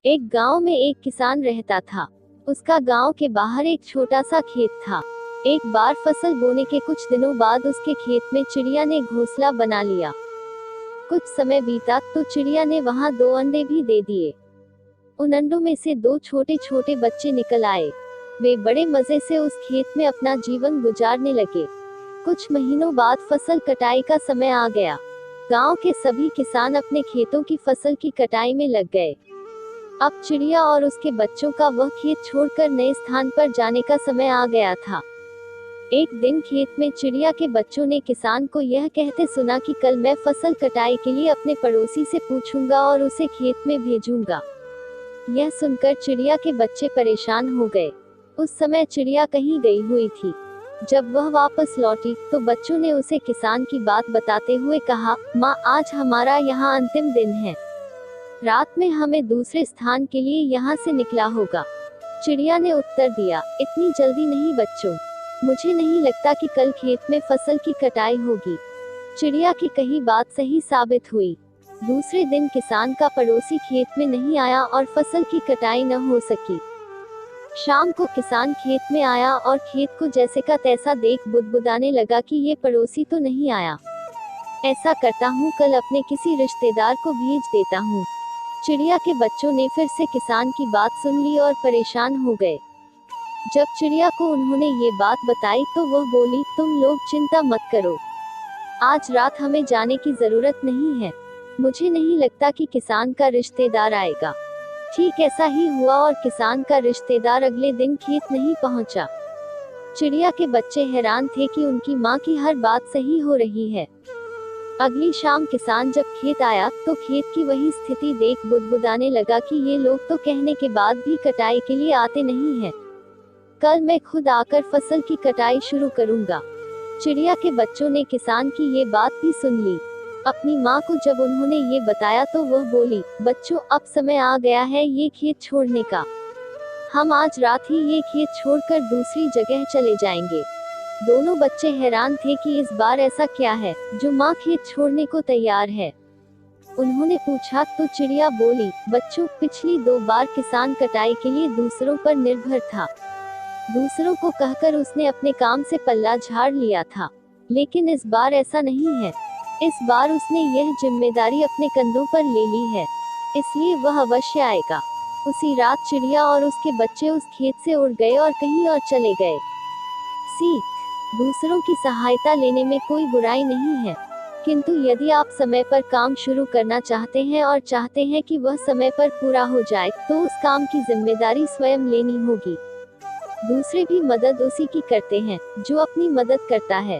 एक गांव में एक किसान रहता था। उसका गांव के बाहर एक छोटा सा खेत था। एक बार फसल बोने के कुछ दिनों बाद उसके खेत में चिड़िया ने घोंसला बना लिया। कुछ समय बीता तो चिड़िया ने वहां 2 अंडे भी दे दिए। उन अंडों में से 2 छोटे छोटे बच्चे निकल आए। वे बड़े मजे से उस खेत में अपना जीवन गुजारने लगे। कुछ महीनों बाद फसल कटाई का समय आ गया। गांव के सभी किसान अपने खेतों की फसल की कटाई में लग गए। अब चिड़िया और उसके बच्चों का वह खेत छोड़कर नए स्थान पर जाने का समय आ गया था। एक दिन खेत में चिड़िया के बच्चों ने किसान को यह कहते सुना कि कल मैं फसल कटाई के लिए अपने पड़ोसी से पूछूंगा और उसे खेत में भेजूंगा। यह सुनकर चिड़िया के बच्चे परेशान हो गए। उस समय चिड़िया कहीं गई हुई थी। जब वह वापस लौटी तो बच्चों ने उसे किसान की बात बताते हुए कहा, माँ, आज हमारा यहाँ अंतिम दिन है। रात में हमें दूसरे स्थान के लिए यहाँ से निकला होगा। चिड़िया ने उत्तर दिया, इतनी जल्दी नहीं बच्चों, मुझे नहीं लगता कि कल खेत में फसल की कटाई होगी। चिड़िया की कही बात सही साबित हुई। दूसरे दिन किसान का पड़ोसी खेत में नहीं आया और फसल की कटाई न हो सकी। शाम को किसान खेत में आया और खेत को जैसे का तैसा देख बुदबुदाने लगा कि ये पड़ोसी तो नहीं आया। ऐसा करता हूँ, कल अपने किसी रिश्तेदार को भेज देता हूँ। चिड़िया के बच्चों ने फिर से किसान की बात सुन ली और परेशान हो गए। जब चिड़िया को उन्होंने ये बात बताई तो वह बोली, तुम लोग चिंता मत करो, आज रात हमें जाने की जरूरत नहीं है। मुझे नहीं लगता कि किसान का रिश्तेदार आएगा। ठीक ऐसा ही हुआ और किसान का रिश्तेदार अगले दिन खेत नहीं पहुंचा। चिड़िया के बच्चे हैरान थे कि उनकी माँ की हर बात सही हो रही है। अगली शाम किसान जब खेत आया तो खेत की वही स्थिति देख बुदबुदाने लगा कि ये लोग तो कहने के बाद भी कटाई के लिए आते नहीं हैं। कल मैं खुद आकर फसल की कटाई शुरू करूंगा। चिड़िया के बच्चों ने किसान की ये बात भी सुन ली। अपनी माँ को जब उन्होंने ये बताया तो वह बोली, बच्चों, अब समय आ गया है ये खेत छोड़ने का। हम आज रात ही ये खेत छोड़कर दूसरी जगह चले जाएंगे। दोनों बच्चे हैरान थे कि इस बार ऐसा क्या है जो माँ खेत छोड़ने को तैयार है। उन्होंने पूछा तो चिड़िया बोली, बच्चों, पिछली 2 बार किसान कटाई के लिए दूसरों पर निर्भर था। दूसरों को कहकर उसने अपने काम से पल्ला झाड़ लिया था, लेकिन इस बार ऐसा नहीं है। इस बार उसने यह जिम्मेदारी अपने कंधों पर ले ली है, इसलिए वह अवश्य आएगा। उसी रात चिड़िया और उसके बच्चे उस खेत से उड़ गए और कहीं और चले गए। सीख: दूसरों की सहायता लेने में कोई बुराई नहीं है, किंतु यदि आप समय पर काम शुरू करना चाहते हैं और चाहते हैं कि वह समय पर पूरा हो जाए, तो उस काम की जिम्मेदारी स्वयं लेनी होगी। दूसरे भी मदद उसी की करते हैं जो अपनी मदद करता है।